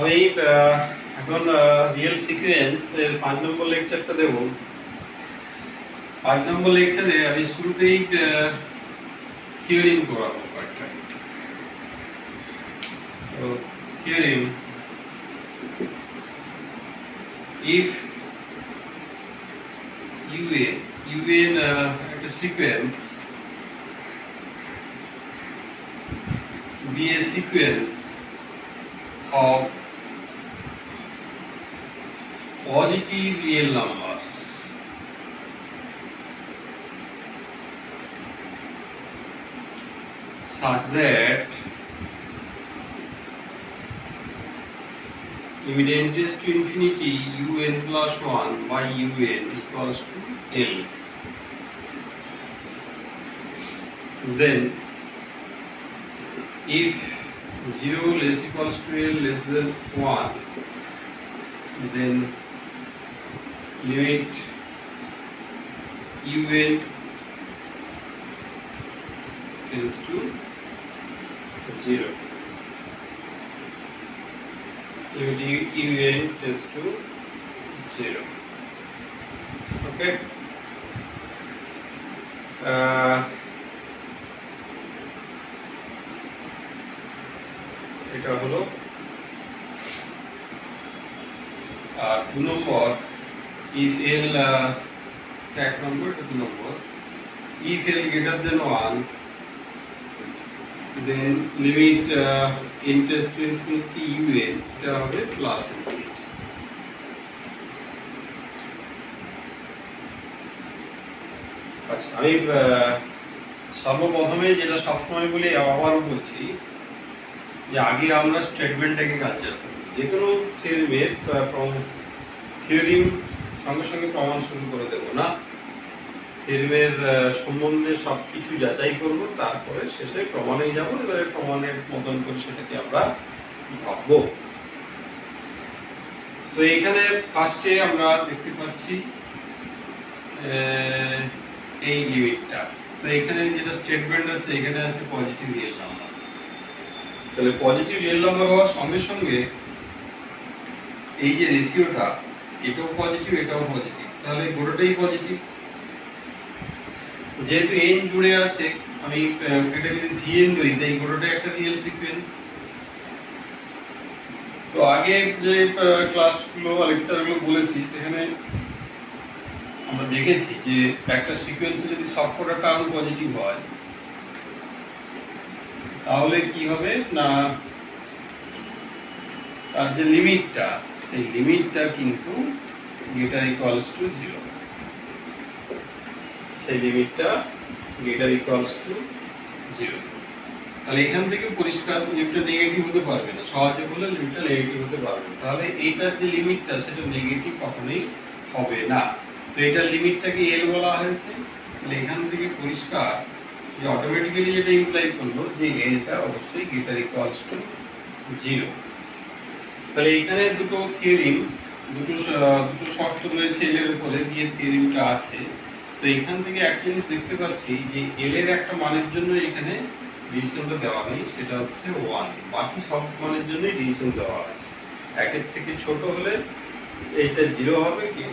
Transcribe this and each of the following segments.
আমি এখন real sequence এর 5 নম্বর লেকচারটা দেব। 5 নম্বর লেকচারে আমি শুরুতেই থিওরিম করাবো কয়েকটা। তো থিওরিম, if un একটা sequence be a sequence of positive real numbers such that limit n tends to infinity un plus 1 by un equals to L. Then if 0 less equals to L less than 1, then limit un tends to 0. Limit un tends to 0. Okay. এটা হলো 2 নম্বর। if L 1 নম্বর, এটা 2 নম্বর। if L greater than 1, then limit n tends to infinity un, এটা হবে plus infinity. আচ্ছা, আমি সর্বপ্রথমে যেটা সবসময় বলি আবারও বলছি যে আগে আমরা স্টেটমেন্টটাকে কালচার করি। যে কোনো থিওরিমের থিওরিম সঙ্গে সঙ্গে প্রমাণ শুরু করে দেবো না, থিওরিমের সম্বন্ধে সব কিছু যাচাই করব, তারপরে শেষে প্রমাণে যাব। এবারে প্রমাণের মতন করে সেটাকে আমরা ভাববো। তো এখানে ফার্স্টে আমরা দেখতে পাচ্ছি এই লিমিটটা। তো এখানে যেটা স্টেটমেন্ট আছে, এখানে আছে পজিটিভ রিয়েল নাম্বার। তাহলে পজিটিভ রিয়েল নাম্বার হওয়ার সঙ্গে সঙ্গে এই যে রেশিওটা, এটাও পজিটিভ এটাও পজিটিভ, তাহলে গোটাটাই পজিটিভ। যেহেতু n জুড়ে আছে, আমি এটা যদি vn ধরি, তাই গোটাটাই একটা রিয়েল সিকোয়েন্স। তো আগে যে ক্লাসগুলো লেকচারগুলো বলেছি, সেখানে আমরা দেখেছি যে একটা সিকোয়েন্সে যদি সবকটা টার্ম পজিটিভ হয়, তাহলে কি হবে না, তার যে লিমিটটা, সেই লিমিটটা কিন্তু গ্রেটার ইকুয়ালস টু 0। সেই লিমিটটা গ্রেটার ইকুয়ালস টু 0। তাহলে এখান থেকে পরিষ্কার লিমিটটা নেগেটিভ হতে পারবে না, সহজে বলে লিমিটটা নেগেটিভ হতে পারবে না। তাহলে এইটার যে লিমিটটা, সেটা নেগেটিভ কখনোই হবে না। তো এটার লিমিটটাকে এল বলা হয়েছে। তাহলে এখান থেকে পরিষ্কার যে অটোমেটিক্যালি যেটা ইমপ্লাই করলো যে এলটা অবশ্যই গ্রেটার ইকুয়ালস টু 0। তাহলে এখানে দুটো থিওরিম, দুটো শর্ত রয়েছে এল এর উপরে, দিয়ে থিওরিমটা আছে। তো এখান থেকে একটা জিনিস দেখতে পাচ্ছি যে এল এর একটা মানের জন্য এখানে ডিভিশনটা দেওয়া নেই, সেটা হচ্ছে 1। বাকি সব মানের জন্য ডিভিশন দেওয়া আছে। একের থেকে ছোট হলে এইটা 0 হবে, কি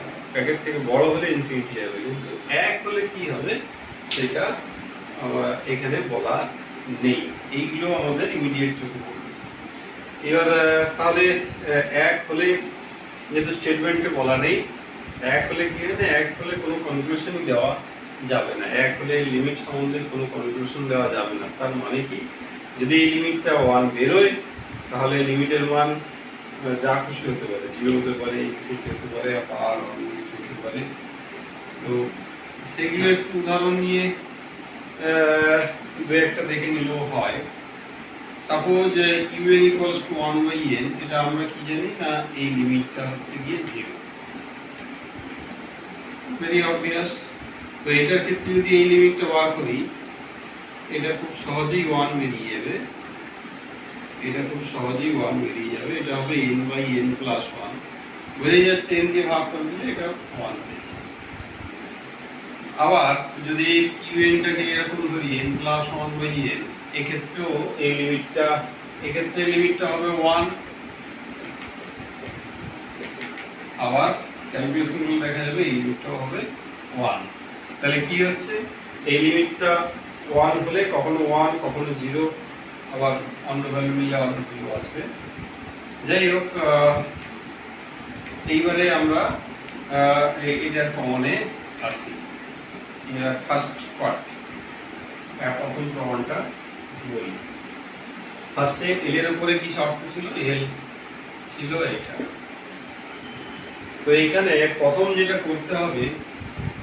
একের থেকে বড় হলে ইনফিনিটি হবে। কিন্তু 1 হলে কি হবে সেটা এখানে বলা নেই। এইগুলো আমাদের ইমিডিয়েট চোখে পড়বে। এবার তাহলে 1 হলে, যেহেতু স্টেটমেন্টে বলা নেই, 1 হলে কি হবে, 1 হলে কোনো কনক্লুশনই দেওয়া যাবে না। 1 হলে লিমিট সম্বন্ধে কোনো কনক্লুশন দেওয়া যাবে না। তার মানে কি, যদি এই লিমিটটা 1 বেরোয়, তাহলে লিমিটের মান যা খুশি হতে পারে, 0 হতে পারে, ইনফিনিটি হতে পারে, আবার অন্য কিছু হতে পারে। তো সেগুলো একটু উদাহরণ নিয়ে দু একটা দেখে নিলেও হয়। Suppose un equals to 1 by n, এটা আমরা কি জানি না, এই লিমিটটা হচ্ছে গিয়ে 0। Very obvious. তো এটার ক্ষেত্রে যদি এই লিমিটটা বার করি, এটা খুব সহজেই 1 বেরিয়ে যাবে। এটা খুব সহজেই 1 বেরিয়ে যাবে। এটা হবে n বাই n প্লাস 1। বেরিয়ে যাচ্ছে, n দিয়ে ভাগ করে দিলে এটা 1 বেরিয়ে যাবে। আবার যদি un-টাকে এরকম ধরি n প্লাস 1 বাই n, এক্ষেত্রেও এই লিমিটটা, এক্ষেত্রে লিমিটটা হবে 1। আবার ক্যালকুলেশন করলে দেখা যাবে এই লিমিটটাও হবে 1। তাহলে কি হচ্ছে, এই লিমিটটা 1 হলে কখনো 1 কখনো 0, আবার অন্য ভ্যালু নিলে অন্য ভ্যালু আসবে। যাই হোক, এইবারে আমরা এটার প্রমাণে আসি। ফার্স্ট পার্ট প্রথম প্রমাণটা বলি। ফার্স্টে এল এর উপরে কি শর্ত ছিল, এল ছিল এটা। তো এইখানে প্রথম যেটা করতে হবে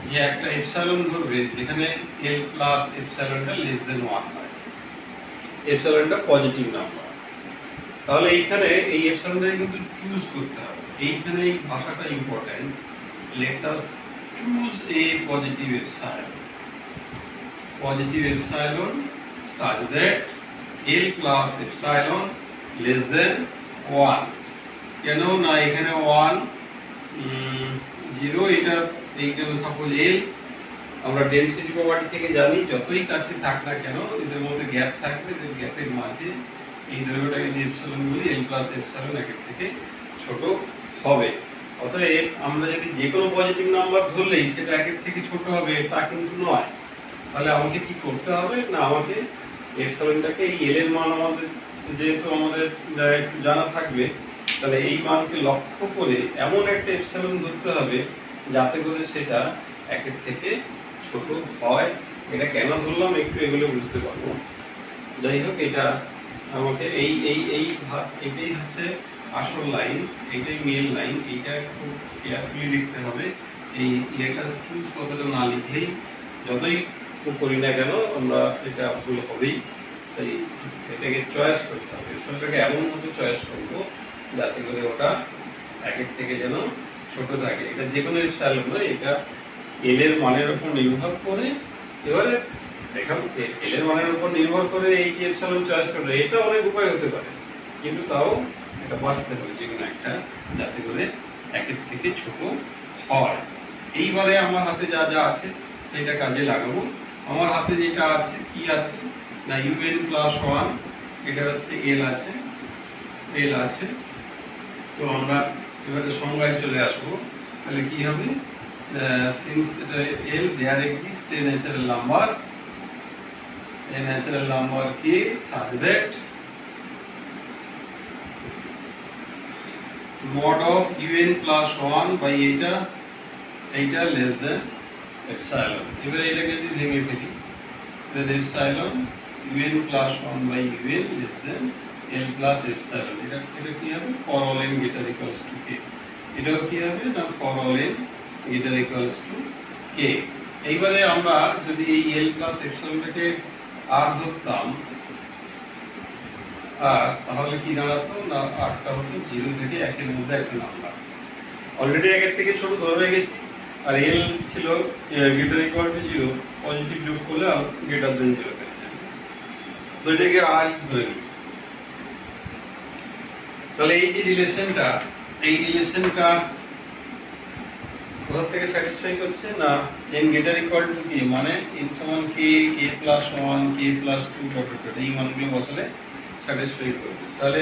যে একটা এপসাইলন ধরবে যেখানে এল প্লাস এপসাইলনটা লেস দেন 1 হয়, এপসাইলনটা পজিটিভ নাম্বার। তাহলে এইখানে এই এপসাইলনটাকে কিন্তু চুজ করতে হবে। এইখানে এই ভাষাটা important, let us choose a positive epsilon, positive epsilon such that L plus epsilon less than 1। কেন না এখানে 1 0, এটা এইখানে সাপোজ L, আমরা ডেনসিটি প্রপার্টি থেকে জানি যতই কাছে থাক না কেন এদের মধ্যে গ্যাপ থাকবে, এদের গ্যাপের মাঝে এই দৈর্ঘ্যটাকে যদি এপসাইলন বলি L প্লাস এপসাইলন একের থেকে ছোট হবে। অতএব আমরা যদি যে কোনো পজিটিভ নাম্বার ধরলেই সেটা একের থেকে ছোট হবে তা কিন্তু নয়। তাহলে আমাকে কি করতে হবে না, আমাকে এপসাইলনটাকে এই এল এর মান আমাদের যেহেতু আমাদের একটু জানা থাকবে, তাহলে এই মানকে লক্ষ্য করে এমন একটা এপসাইলন ধরতে হবে যাতে করে সেটা একের থেকে ছোট হয়। এটা কেন ধরলাম একটু এগুলো বুঝতে পারবো। যাই হোক, এটা আমাকে এই এই এই এটাই হচ্ছে আসল লাইন, এটাই মেল লাইন, এইটা খুব কেয়ারফুলি লিখতে হবে। এই লেটার চুজ কথাটা না লিখলেই যতই করি না কেন আমরা এটা ভুল হবেই। তাই এটাকে চয়েস করতে হবে, এটাকে এমন ভাবে চয়েস করবো যাতে করে ওটা একের থেকে যেন ছোট থাকে। এটা যে কোনো এপসাইলন নয়, এটা এল এর মানের উপর নির্ভর করে। এবারে দেখুন, এল এর মানের উপর নির্ভর করে এই যে এপসাইলন চয়েস করবে, এটা অনেক উপায় হতে পারে, কিন্তু তাও এটা বাঁচতে হবে যে কোনো একটা যাতে করে একের থেকে ছোট হয়। এইবারে আমার হাতে যা যা আছে সেটা কাজে লাগাবো। আমার হাতে যেটা আছে কি আছে না un প্লাস 1, এটা হচ্ছে এল আছে, এল আছে। তো আমরা এবারে সংজ্ঞায় চলে আসবো। তাহলে কি হবে, সিন্স এটা L there exist a natural number k such that mod of un plus 1 by এইটা less than epsilon। এবারে এটাকে যদি ভেঙে ফেলি, then epsilon un plus 1 by un less than l plus epsilon। এটা কি হবে, for all n greater equals to k। এটাও কি হবে না, for all n greater equals to k। এইবারে আমরা যদি এই l plus epsilonটাকে r ধরতাম, আর তাহলে কি দাঁড়াতো না, rটা হতো 0 থেকে 1 এর মধ্যে একটা নাম্বার। অলরেডি 1 এর থেকে ছোট ধরে গেছি, আর l ছিল গ্রেটার ইকুয়াল টু 0, পজিটিভ যোগ করলে গ্রেটার দেন 0 হয়ে যাবে। তো এটাকে r ধরে নিই। তাহলে এই যে রিলেশনটা, এই রিলেশনটা কোথা থেকে স্যাটিসফাই করছে না n greater equal to k, মানে n সমান k, k plus 1, k plus 2 dot dot, এই মানগুলো বসালে স্যাটিসফাই করবে। তাহলে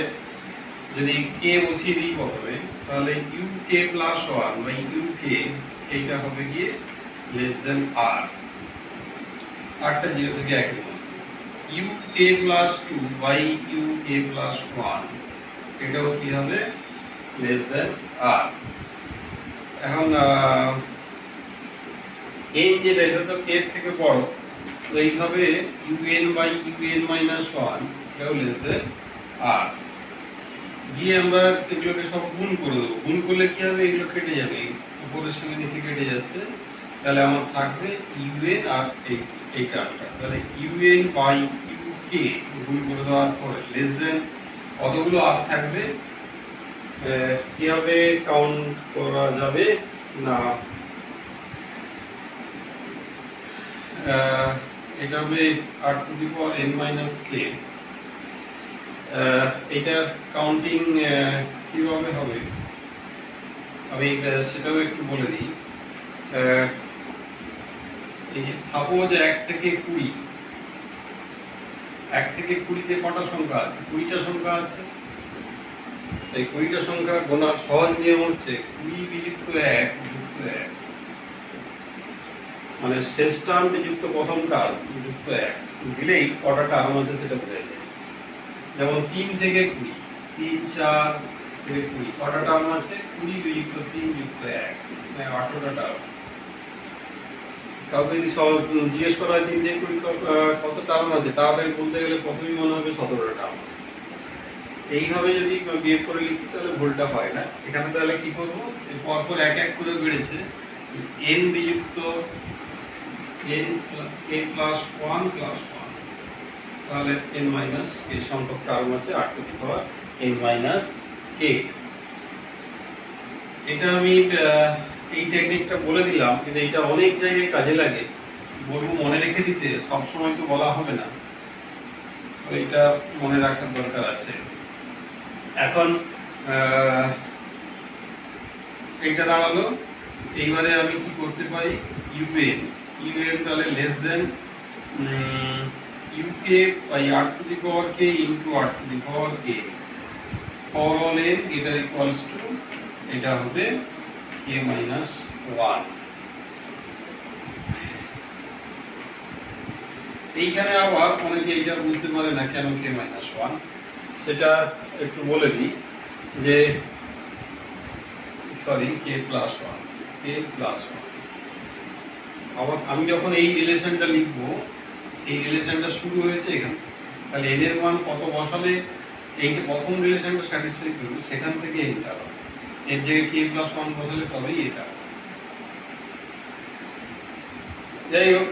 যদি k বসিয়ে দিই প্রথমে, তাহলে uk প্লাস 1 বাই uk এইটা হবে গিয়ে লেস দেন r, rটা 0 থেকে 1 এর মধ্যে। uk plus 2 by uk plus 1 এটাও কি হবে লেস দেন r। এখন n যেটা এটা তো k এর থেকে বড়, তো এইভাবে un বাই un মাইনাস 1 এটাও লেস দেন r। গিয়ে আমরা এগুলোকে সব গুণ করে দেবো। গুণ করলে কি হবে, এগুলো কেটে যাবে, উপরের সঙ্গে নিচে কেটে যাচ্ছে। তাহলে আমার থাকবে un আর এই টার্মটা। তাহলে un বাই uk গুণ করে দেওয়ার পরে লেস দেন কতগুলো r থাকবে, কি হবে কাউন্ট করা যাবে না, এটা হবে r to the power n minus k। এটা কাউন্টিং কিভাবে হবে আমি সেটাও একটু বলে দিই। এই সাপোজ 1 থেকে 20, 1 থেকে 20 তে কটা সংখ্যা আছে, 20টা সংখ্যা আছে। এই 20টা সংখ্যা গোনার সহজ নিয়ম হচ্ছে 20 বিযুক্ত 1 যুক্ত 1, মানে শেষ টার্ম বিযুক্ত প্রথম টার্ম যুক্ত 1 দিলেই কটা টার্ম আছে সেটা বোঝা যায়। যেমন 3 থেকে 20, 3 4 থেকে 20 কটা টার্ম আছে? 20 বিযুক্ত 3 যুক্ত 1, মানে 18টা টার্ম। কাউকে যদি জিজ্ঞেস করা হয় 3 থেকে 20 কত টার্ম আছে, তাড়াতাড়ি বলতে গেলে প্রথমেই মনে হবে 17টা টার্ম আছে। এইভাবে যদি বিয়োগ করে লিখি তাহলে ভুলটা হয় না। এখানে তাহলে কি করব, পরপর এক এক করে বেড়েছে n বিযুক্ত n k plus 1 plus 1, তাহলে n মাইনাস এই সংখ্যক টার্ম আছে 8 two the power n minus k। এটা আমি এই টেকনিকটা বলে দিলাম, কিন্তু এটা অনেক জায়গায় কাজে লাগে। বলবো মনে রেখে দিতে, সব সময় তো বলা হবে না, এটা মনে রাখার দরকার আছে। এখন এইটা দাঁড়ালো, এইবারে আমি কি করতে পারি, un তাহলে less than uk by r to the power k into r to the power k for all n এটা ইকুয়ালস টু, এটা হবে k মাইনাস 1। এইখানে আবার অনেকে এটা বুঝতে পারে না কেন k মাইনাস 1, সেটা একটু বলে দিই যে সরি k প্লাস 1 আবার আমি যখন এই রিলেশনটা লিখব, এই রিলেশনটা শুরু হয়েছে এখান থেকে, তাহলে n এর মান কত বসালে এই যে প্রথম রিলেশনটা স্যাটিসফাই করবে, সেখান থেকে এইটা হবে, এর জায়গায় k প্লাস 1 বসালে তবেই এটা। যাই হোক,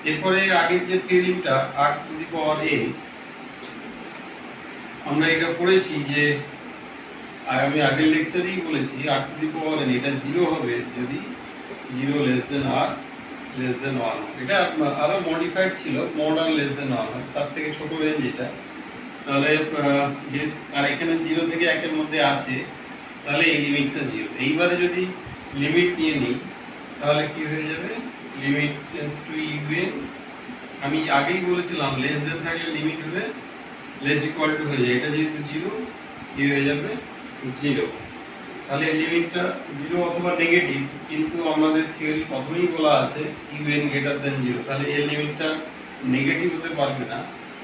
এরপরে আগের যে থিওরিটা r to the power n, আমরা এটা পড়েছি যে আমি আগের লেকচারেই বলেছি r to the power n এটা 0 হবে যদি 0 less than r less than 1। এটা আরো মডিফাইড ছিল, mod r লেস দেন 1 হয়, তার থেকে ছোট রেঞ্জ এটা। তাহলে যে আর এখানে 0 থেকে 1 এর মধ্যে আছে, তাহলে এই লিমিটটা 0। এইবারে যদি লিমিট নিয়ে নিই তাহলে কি হয়ে যাবে, লিমিট টেন্ডস টু un, আমি আগেই বলেছিলাম লেস দেন থাকলে লিমিট হবে লেস ইকুয়াল টু হয়ে যায়, এটা যেহেতু 0 কি হয়ে যাবে 0। তাহলে লিমিটটা 0 অথবা নেগেটিভ, কিন্তু আমাদের থিওরি প্রথমেই বলা আছে un গ্রেটার দেন 0, তাহলে এর লিমিটটা নেগেটিভ হতে পারবে না,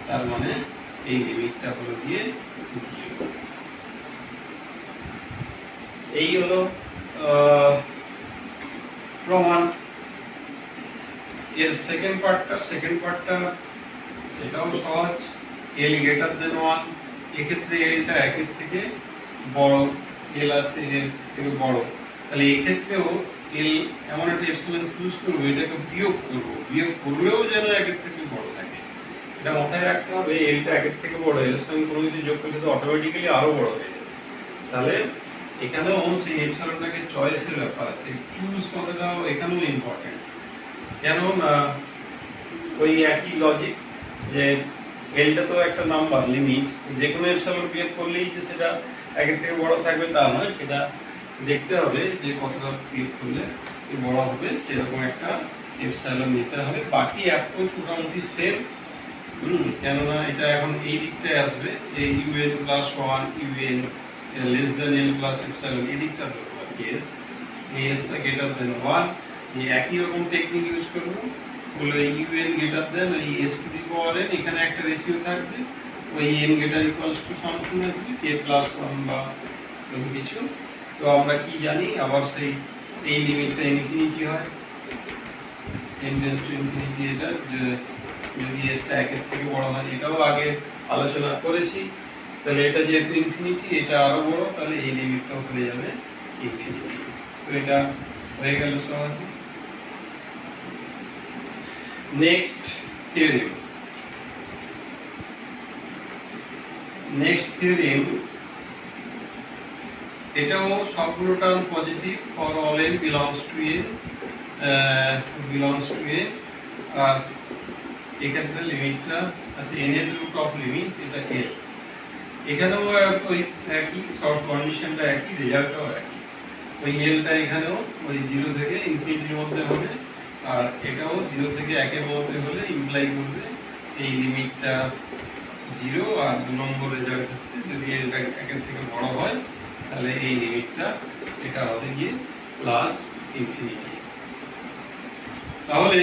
তার মানে এই লিমিটটা হলো দিয়ে 0। এই হলো প্রমাণ। এর সেকেন্ড পার্টটা সেটাও সহজ, l গ্রেটার দেন 1, এক্ষেত্রে এটা একের থেকে বড়, l আছে এর থেকে বড়, তাহলে এক্ষেত্রেও l এমন একটা এপসিলন চুজ করব, এটাকে বিয়োগ করলেও যেন একের থেকে বড় থাকে। এটা মাথায় রাখতে হবে, lটা একের থেকে বড়, এর সঙ্গে কোনো কিছু যোগ করলে তো অটোমেটিক্যালি আরো বড় হয়ে যাবে। তাহলে এখানেও সেই এপসিলনটাকে চয়েসের ব্যাপার আছে, চুজ কথাটাও এখানেও ইম্পর্টেন্ট। কেন না, ওই একই লজিক যে এলটা তো একটা নাম্বার লিমিট, যে কোনো এপসিলন বিয়োগ করলেই যে সেটা একের থেকে বড় থাকবে তা নয়, সেটা দেখতে হবে যে কতটা বিয়োগ করলে বড় হবে, সেরকম একটা এপসিলন নিতে হবে। বাকি অ্যাপ্রোচ মোটামুটি সেম, কেননা এটা এখন এই দিকটায় আসবে, এই un plus 1 un less than l plus epsilon, এই দিকটা ধরবো s, এই sটা গ্রেটার দেন 1, এই একই রকম টেকনিক ইউজ করব, বলে un গ্রেটার দেন এই s two the power n, এখানে একটা রেশিও থাকবে, ওই n greater equals to something আসবে k প্লাস 1 বা এরকম কিছু। তো আমরা কি জানি, আবার সেই এই লিমিটটা ইনফিনিটি হয়, n টেন্ডস টু ইনফিনিটি, এটা যদি s টা একের থেকে বড় হয়, এটাও আগে আলোচনা করেছি। তাহলে এটা যেহেতু ইনফিনিটি, এটা আরো বড়, তাহলে এই লিমিটটাও হয়ে যাবে ইনফিনিটি। তো এটা হয়ে গেল সহজ। নেক্সট থিওরেম, এটাও সবগুলো term positive, for all n belongs to n, আর এখানে লিমিটটা আছে n এর রুট অফ লিমিট, এটা l। এখানেও ওই একই সব কন্ডিশনটা একই, রেজাল্টটাও একই, ওই lটা এখানেও ওই 0 থেকে ইনফিনিটির মধ্যে হবে, আর এটাও 0 থেকে 1 এর মধ্যে হলে ইমপ্লাই করবে এই লিমিটটা 0 আর 2 নম্বর রেজাল্ট হচ্ছে যদি এটা একের থেকে বড় হয় তাহলে এই লিমিটটা এটা হবে গিয়ে প্লাস ইনফিনিটি। তাহলে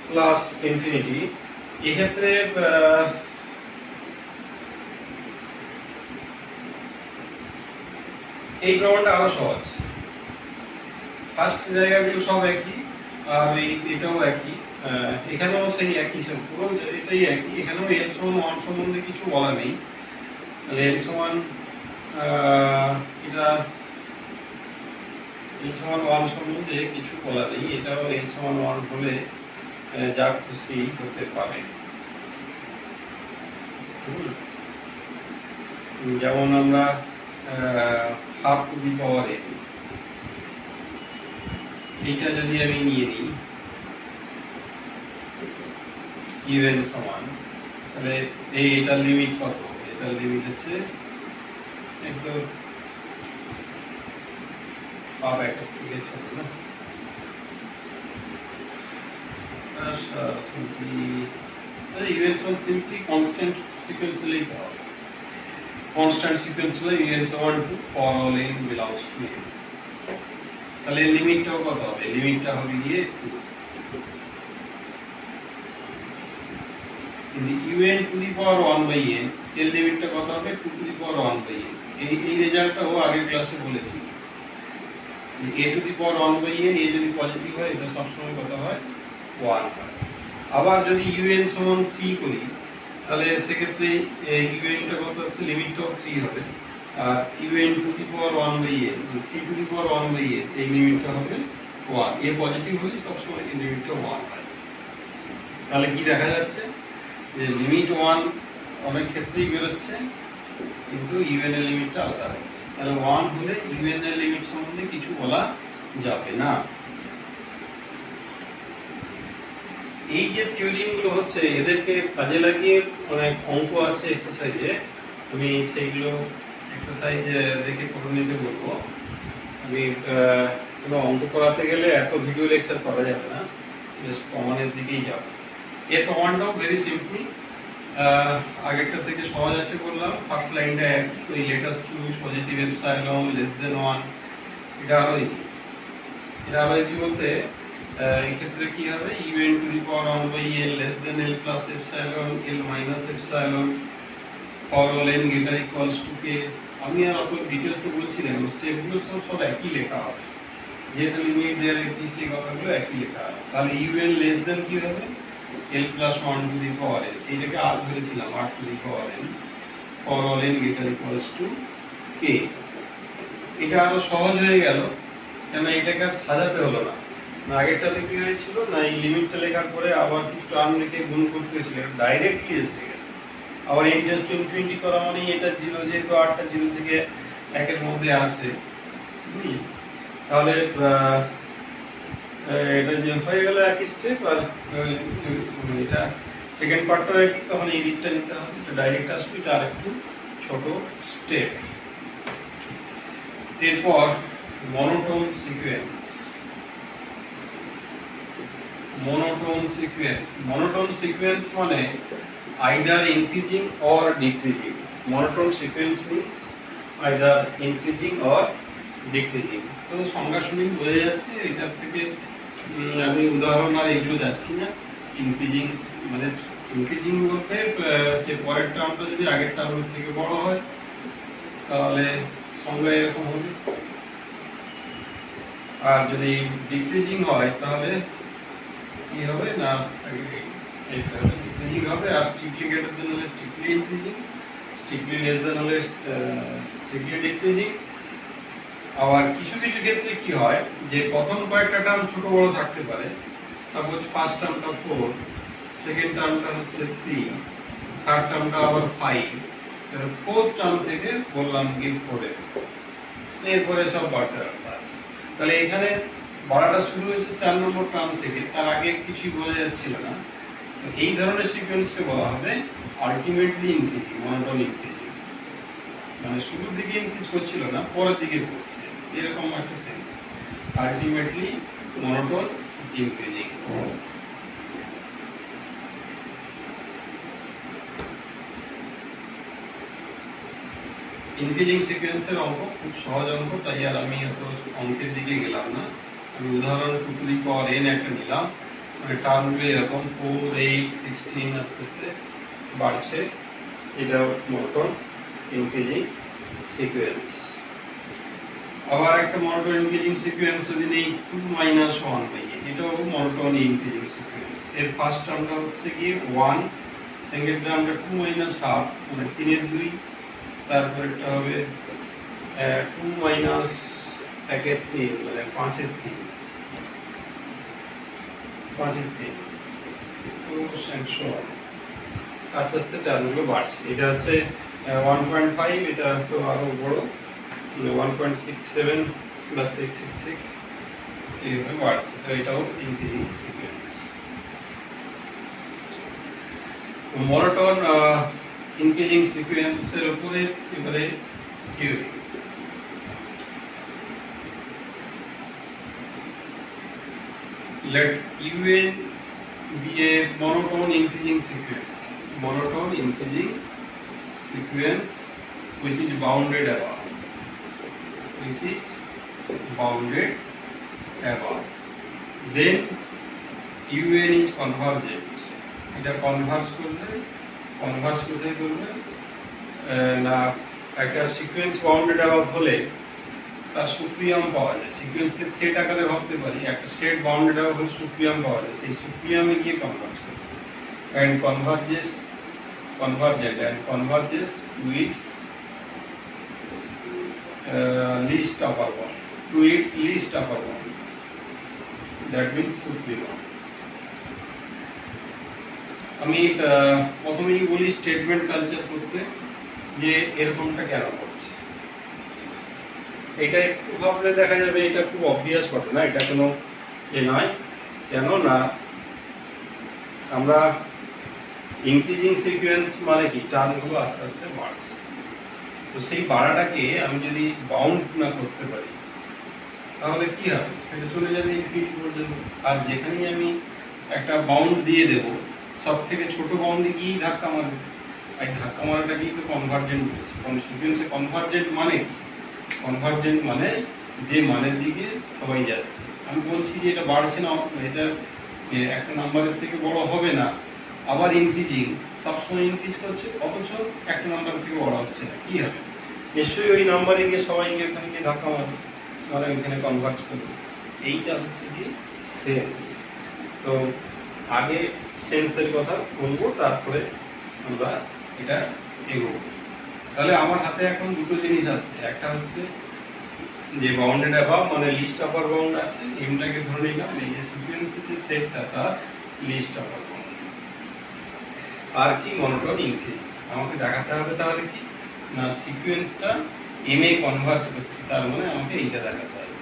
প্লাস ইনফিনিটি এক্ষেত্রে এই প্রমাণটা আরো সহজ। ফার্স্ট জায়গাগুলো সব একই আর এটাও একই, এখানেও সেই একই পুরো এটাই একই, এখানেও এল সমান 1 সম্বন্ধে কিছু বলা নেই। তাহলে এল সমান এটা এল সমান 1 সম্বন্ধে কিছু বলা নেই, এটাও এল সমান 1 হলে যা খুশি হতে পারে। যেমন আমরা have to the power n এইটা যদি আমি নিয়ে নিই ইউএন সমান, তাহলে এটার লিমিট কত? এটার লিমিট হচ্ছে একদম পাব একটা থেকে ছোট না, ইউএন সমান সিম্পলি কনস্ট্যান্ট সিকোয়েন্স হলেই তো হবে। কনস্ট্যান্ট সিকোয়েন্স হলে ইউএন সমান to for all n belongs to n। তাহলে লিমিটটাও কত হবে? লিমিটটা হবে গিয়ে 2 in the un to the power 1 by n, এর লিমিটটা কত হবে? 2 to the power 1 by n। এই রেজাল্টটাও আগের ক্লাসে বলেছি, a to the power 1 by n, a যদি পজিটিভ হয় এটা সবসময় কত হয়? 1 হয়। আবার যদি un সমান 3 করি তাহলে সেক্ষেত্রে un টা কত হচ্ছে? লিমিটটাও 3 হবে, আর un to the power 1 by n, 3 to the power 1 by n, এই লিমিটটা হবে 1। a পজিটিভ হলে সবসময় এই লিমিটটা 1 হয়। তাহলে কি দেখা যাচ্ছে যে লিমিট 1 অনেক ক্ষেত্রেই বেরোচ্ছে, কিন্তু ইউএন এর লিমিটটা আলাদা হচ্ছে। তাহলে 1 হলে ইউএন এর লিমিট সম্বন্ধে কিছু বলা যাবে না। এই যে থিওরিগুলো হচ্ছে এদেরকে কাজে লাগিয়ে অনেক অঙ্ক আছে এক্সারসাইজে, আমি সেইগুলো এক্সারসাইজ দেখে করে নিতে বলবো। আমি কোনো অঙ্ক করাতে গেলে এত ভিডিও লেকচার করা যাবে না, জাস্ট প্রমাণের দিকেই যাব। এর প্রমাণটাও ভেরি সিম্পল, আগেরটা থেকে সহজ আছে বললাম। ফার্স্ট লাইনটা একই, ওই let us choose positive epsilon less than 1, এটা আরো ইজি। এটা আরো ইজি বলতে এই ক্ষেত্রে কি হবে? U n to the power 1 by n less than l plus epsilon l minus epsilon for all n greater equals to k। আমি আর অত ডিটেইলসে বলছি না, স্টেপগুলো সব একই লেখা হবে, যেহেতু লিমিট দেয়ার এক্সিস্ট এই কথাগুলো একই লেখা হবে। তাহলে ইউএন লেস দেন কি হবে? l plus 1 to the power n, এইটাকে r ধরেছিলাম, r to the power n for all n greater equals to k। এটা আরো সহজ হয়ে গেল, কেন এটাকে আর সাজাতে হলো না। আগেরটাতে কি হয়েছিল না, এই লিমিটটা লেখার পরে আবার কিছু টার্ম লিখে গুণ করতে হয়েছিল, ডাইরেক্টলি এসে গেছে। আবার n টেন্ডস টু ইনফিনিটি করা মানে এটা 0, যেহেতু rটা 0 থেকে 1 এর মধ্যে আছে, তাহলে এটা যে হয়ে গেল একই স্টেপ। আর এটা সেকেন্ড পার্টটা একই, তখন এই দিকটা নিতে হবে, এটা ডাইরেক্ট আসবে, এটা আরেকটু ছোট স্টেপ। এরপর monotone sequence. Monotone sequence, monotone sequence মানে either increasing or decreasing. Monotone sequence means either increasing or decreasing. তো সংজ্ঞা শুনেই বোঝা যাচ্ছে, এটার থেকে আমি উদাহরণ আর এগুলো যাচ্ছি না। ইনক্রিজিং মানে ইনক্রিজিং বলতে যে পরের টার্মটা যদি আগের টার্মের থেকে বড় হয় তাহলে সংজ্ঞা এরকম হবে, আর যদি ডিক্রিজিং হয় তাহলে কি হবে না, ডিক্রিজিং হবে। আর স্ট্রিক্টলি গ্রেটার দেন হলে strictly increasing, strictly less than হলে স্ট্রিক্টলি ডিক্রিজিং। আবার কিছু কিছু ক্ষেত্রে কি হয় যে প্রথম কয়েকটা টার্ম ছোট বড় থাকতে পারে, সাপোজ ফার্স্ট টার্মটা 4, সেকেন্ড টার্মটা হচ্ছে 3, থার্ড টার্মটা আবার 5, ফোর্থ টার্ম থেকে বললাম কি 4 এরপরে সব বাড়তে আছে। তাহলে এখানে বাড়াটা শুরু হয়েছে 4 নম্বর টার্ম থেকে, তার আগে কিছুই বোঝা যাচ্ছিল না। এই ধরনের সিকোয়েন্সকে বলা হবে আলটিমেটলি ইনক্রিজিং, মনোটোন ইনক্রিজিং, মানে শুরুর দিকে ইনক্রিজ করছিল না, পরের দিকে করছে, এরকম একটা sense. Ultimately monotone increasing. Increasing সিকোয়েন্সের অঙ্ক খুব সহজ অঙ্ক, তাই আর আমি এত অঙ্কের দিকে গেলাম না। আমি উদাহরণ 2 টু দি পাওয়ার n একটা নিলাম, মানে টার্মগুলো এরকম 4, 8, 16 আস্তে আস্তে বাড়ছে। এটা মনোটোন ইনক্রিজিং সিকোয়েন্স। আবার একটা মনোটোন ইনক্রিজিং সিকোয়েন্স যদি নেই 2 - 1 পাই, এটাও মনোটোন ইনক্রিজিং সিকোয়েন্স। এর ফার্স্ট টার্মটা হচ্ছে গিয়ে 1, সেকেন্ড টার্মটা 2 - 1/2 মানে 3 এর 2, তারপর এটা হবে 2 - 1 এর 3 মানে 5 এর 3, 5 এর 3 আস্তে আস্তে টার্মগুলো বাড়ছে। এটা হচ্ছে 1.5, এটা তো আরো বড় 1.67 বা 666 এইভাবে বাড়ছে। তো এটাও ইনক্রিজিং সিকোয়েন্স। মনোটোন ইনক্রিজিং সিকোয়েন্সের উপরে এবারে theory. Let UN be a monotone increasing sequence. Monotone increasing sequence which is bounded above. Which is bounded above. Then UN is convergent. এটা কনভার্জ কোথায় করবে না, একটা সিকোয়েন্স বাউন্ডেড অ্যাবাভ হলে তার সুপ্রিয়াম পাওয়া যায়। সিকোয়েন্সকে সেট আকারে ভাবতে পারি, একটা সেট বাউন্ডেড অ্যাবাভ হলে সুপ্রিয়াম পাওয়া যায়, সেই সুপ্রিয়ামে গিয়ে কনভার্জ করবে and convergent with least upper bound, to its least upper bound, that means supremum. আমি প্রথমেই বলি স্টেটমেন্ট কালচার করতে যে এরকমটা কেন করছে। এটা একটু ভাবলে দেখা যাবে এটা খুব অবভিয়াস ঘটনা, এটা কোনো নয়। কেন না, আমরা ইনক্রিজিং সিকোয়েন্স মানে কি, টার্মগুলো আস্তে আস্তে বাড়ছে। তো সেই বাড়াটাকে আমি যদি বাউন্ড না করতে পারি তাহলে কি হবে, সেটা চলে যাবে ইনফিনিটি পর্যন্ত। আর যেখানেই আমি একটা বাউন্ড দিয়ে দেব, সব থেকে ছোট বাউন্ডে গিয়েই ধাক্কা মারবে। আর ধাক্কা মারাটাকেই তো কনভার্জেন্ট বলছে। সিকোয়েন্সে কনভার্জেন্ট মানে কি? কনভার্জেন্ট মানে যে মানের দিকে সবাই যাচ্ছে। আমি বলছি যে এটা বাড়ছে না, এটা একটা নাম্বারের থেকে বড় হবে না, আবার ইনক্রিজিং, সবসময় ইনক্রিজ করছে, অথচ একটা নাম্বার থেকে বড় হচ্ছে না, কি হবে? নিশ্চয়ই ওই নাম্বারে গিয়ে সবাই গিয়ে ওখানে গিয়ে ধাক্কা মারবে, মানে ওইখানে কনভার্জ করবে। এইটা হচ্ছে কি সেন্স। তো আগে সেন্সের কথা বলবো, তারপরে আমরা এটা এগোবো। তাহলে আমার হাতে এখন দুটো জিনিস আছে, একটা হচ্ছে যে বাউন্ডেড অ্যাবাভ মানে লিস্ট আপার বাউন্ড আছে, এমটাকে ধরে নিলাম, এই যে সিকোয়েন্সের যে সেটটা তার লিস্ট আপার বাউন্ড। আর কি মনোটোন ইনক্রিজ, আমাকে দেখাতে হবে তাহলে কি না, সিকোয়েন্সটা এম এ কনভার্জ করছে, তার মানে আমাকে এইটা দেখাতে হবে।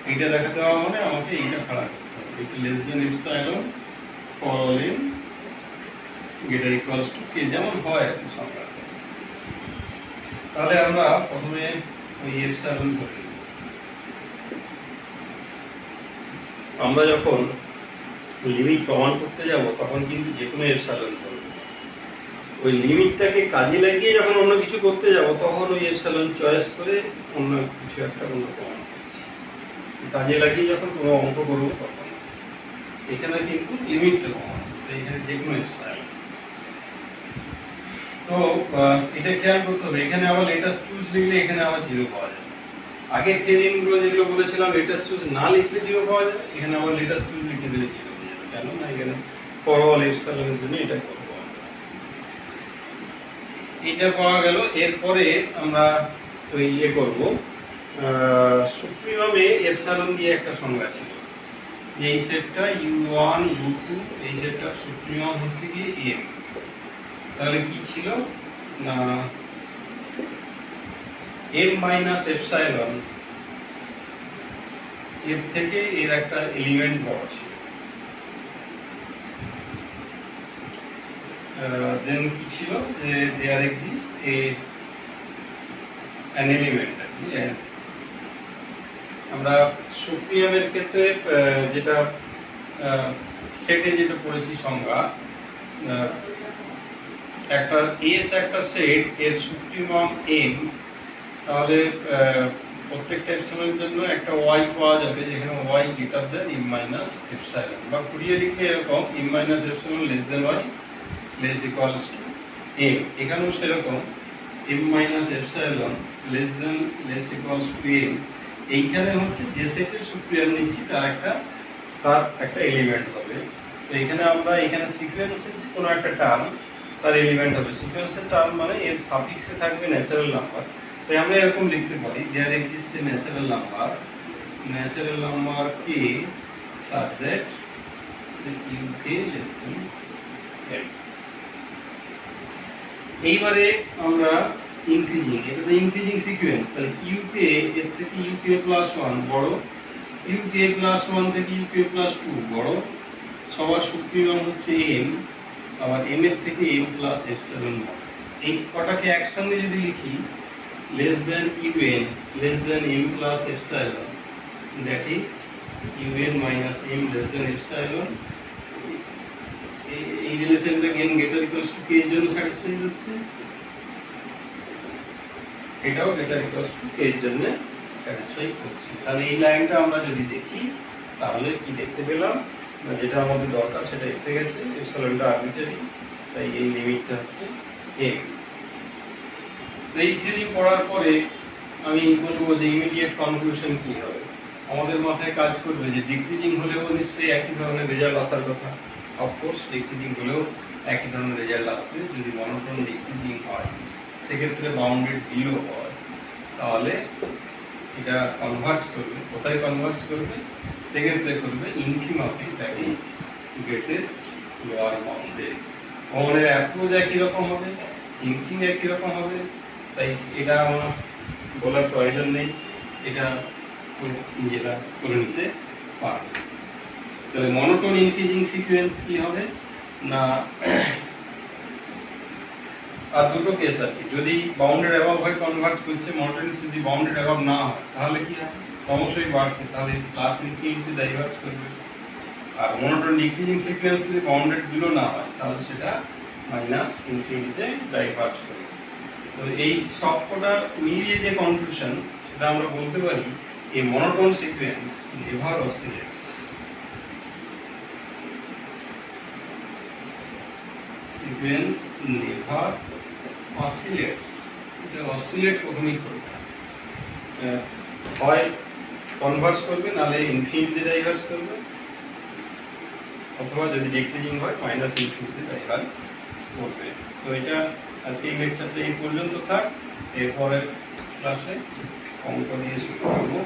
এইটা দেখাতে হবে মানে আমাকে এইটা খাড়া করতে হবে, এটা less than epsilon for all n greater equals to k, যেমন হয় আর কি সংখ্যা। তাহলে আমরা প্রথমে ওই এপসাইলন ধরে নিই। আমরা যখন লিমিট প্রমাণ করতে যাব তখন কিন্তু যে কোনো এপসাইলন ধরব। ওই লিমিটটাকে কাজে লাগিয়ে যখন অন্য কিছু করতে যাব তখন ওই এপসাইলন চয়েস করে অন্য কিছু একটা অন্য প্রমাণ করছি। কাজে লাগিয়ে যখন কোনো অঙ্ক করবো তখন এখানে কিন্তু লিমিটটা প্রমাণ করতে, এখানে যে কোনো এপসাইলন। তো এটা খেয়াল করতে হবে, এখানে আবার লেটেস্ট চুজ লিখলে এখানে আবার 0 পাওয়া যাবে। আগের থিওরেমগুলো যেগুলো বলেছিলাম লেটেস্ট চুজ না লিখলে 0 পাওয়া যাবে, এখানে আবার লেটেস্ট চুজ লিখে দিলে 0 হয়ে যাবে। কেন না, এখানে ফর অল এপসাইলনের জন্য এটা করব। এটা পাওয়া গেল। এরপরে আমরা ওই করব সুপ্রিমামে এপসাইলন দিয়ে একটা সংজ্ঞা ছিল, যে এই সেটটা U1 U2, এই সেটটা সুপ্রিমাম হচ্ছে কি M। তাহলে কি ছিল না, M মাইনাস এপসাইলন এর থেকে এর একটা এলিমেন্ট বড় ছিল। দেন কি ছিল, যে দেয়ার এক্সিস্ট অ্যান এলিমেন্ট, আমরা সুপ্রিয়ামের ক্ষেত্রে যেটা সেটে যেটা পড়েছি সংজ্ঞা, একটা এস একটা সেট এর সুপ্রিমাম এম, তাহলে প্রত্যেকটা এপসিলনের জন্য একটা ওয়াই পাওয়া যাবে যেখানে y greater than m minus epsilon, বা ঘুরিয়ে লিখলে এরকম m minus epsilon less than y less equals to m. এখানেও সেরকম m minus epsilon less than less equals to m. এইখানে হচ্ছে যে সেটের সুপ্রিয়াম নিচ্ছি তার একটা এলিমেন্ট হবে। তো এখানে আমরা এখানে সিকোয়েন্সের যে কোনো একটা টার্ম তার এলিমেন্ট হবে। সিকোয়েন্সের টার্ম মানে এর সাফিক্সে থাকবে ন্যাচারাল নাম্বার। তাই আমরা এরকম লিখতে পারি there exist a natural number k such that uk less than m। এইবারে আমরা ইনক্রিজিং, এটা তো ইনক্রিজিং সিকোয়েন্স, তাহলে uk এর থেকে uk প্লাস 1 বড়, uk প্লাস 1 থেকে uk প্লাস 2 বড়, সবার সুপ্রিমাম হচ্ছে m, আবার m এর থেকে m প্লাস এপসিলন বড়। এই কটাকে একসঙ্গে যদি লিখি less than un less than m plus epsilon, that is un minus m less than epsilon, এই রিলেশনটা again greater equals to k এর জন্য স্যাটিসফাই হচ্ছে, এটাও greater equals to k এর জন্য স্যাটিসফাই হচ্ছে। তাহলে এই লাইনটা আমরা যদি দেখি তাহলে কি দেখতে পেলাম, যেটা আমাদের দরকার সেটা এসে গেছে, এপসিলনটা আরবিট্রারি, তাই এই লিমিটটা হচ্ছে m। এই থিওরি পড়ার পরে আমি বলবো যে ইমিডিয়েট কনক্লুশন কি হবে। আমাদের মাথায় কাজ করবে যে ডিক্রিজিং হলেও নিশ্চয়ই একই ধরনের রেজাল্ট আসার কথা। অফকোর্স ডিক্রিজিং হলেও একই ধরনের রেজাল্ট আসবে। যদি মনোটোন ডিক্রিজিং হয় সেক্ষেত্রে বাউন্ডেড জিরো হয়, তাহলে এটা কনভার্জ করবে, কোথায় কনভার্জ করবে, সেক্ষেত্রে করবে ইনফিমামে, that is greatest lower bounded. ভ্রমণের অ্যাপ্রোচ একই রকম হবে, থিঙ্কিং একই রকম হবে, তাই এটা আমার বলার প্রয়োজন নেই, এটা নিজেরা করে নিতে পারবে। তাহলে মনোটোন ইনক্রিজিং সিকোয়েন্স কি হবে না, আর দুটো কেস আর কি, যদি বাউন্ডেড অ্যাবাভ হয় কনভার্জ করছে, মনোটোন যদি বাউন্ডেড অ্যাবাভ না হয় তাহলে কি হবে, ক্রমশই বাড়ছে, তাহলে প্লাস ইনফিনিটি ডাইভার্জ করবে। আর মনোটোন ডিক্রিজিং সিকোয়েন্স যদি বাউন্ডেড বিলো না হয় তাহলে সেটা মাইনাস ইনফিনিটিতে ডাইভার্জ করবে। তো এই সবকটা মিলিয়ে যে কনক্লুশন সেটা আমরা বলতে পারি a monotone sequence never oscillates. Sequence never oscillates. এটা অসিলেট কখনোই করবে না, হয় কনভার্জ করবে নালে ইনফিনিটি ডাইভার্জ করবে, অথবা যদি ডিক্রিজিং হয় মাইনাস ইনফিনিটি ডাইভার্জ করবে। তো এটা আজকে এই লেকচারটা এই পর্যন্ত থাক, এরপরের ক্লাসে অঙ্ক দিয়ে শুরু করবো।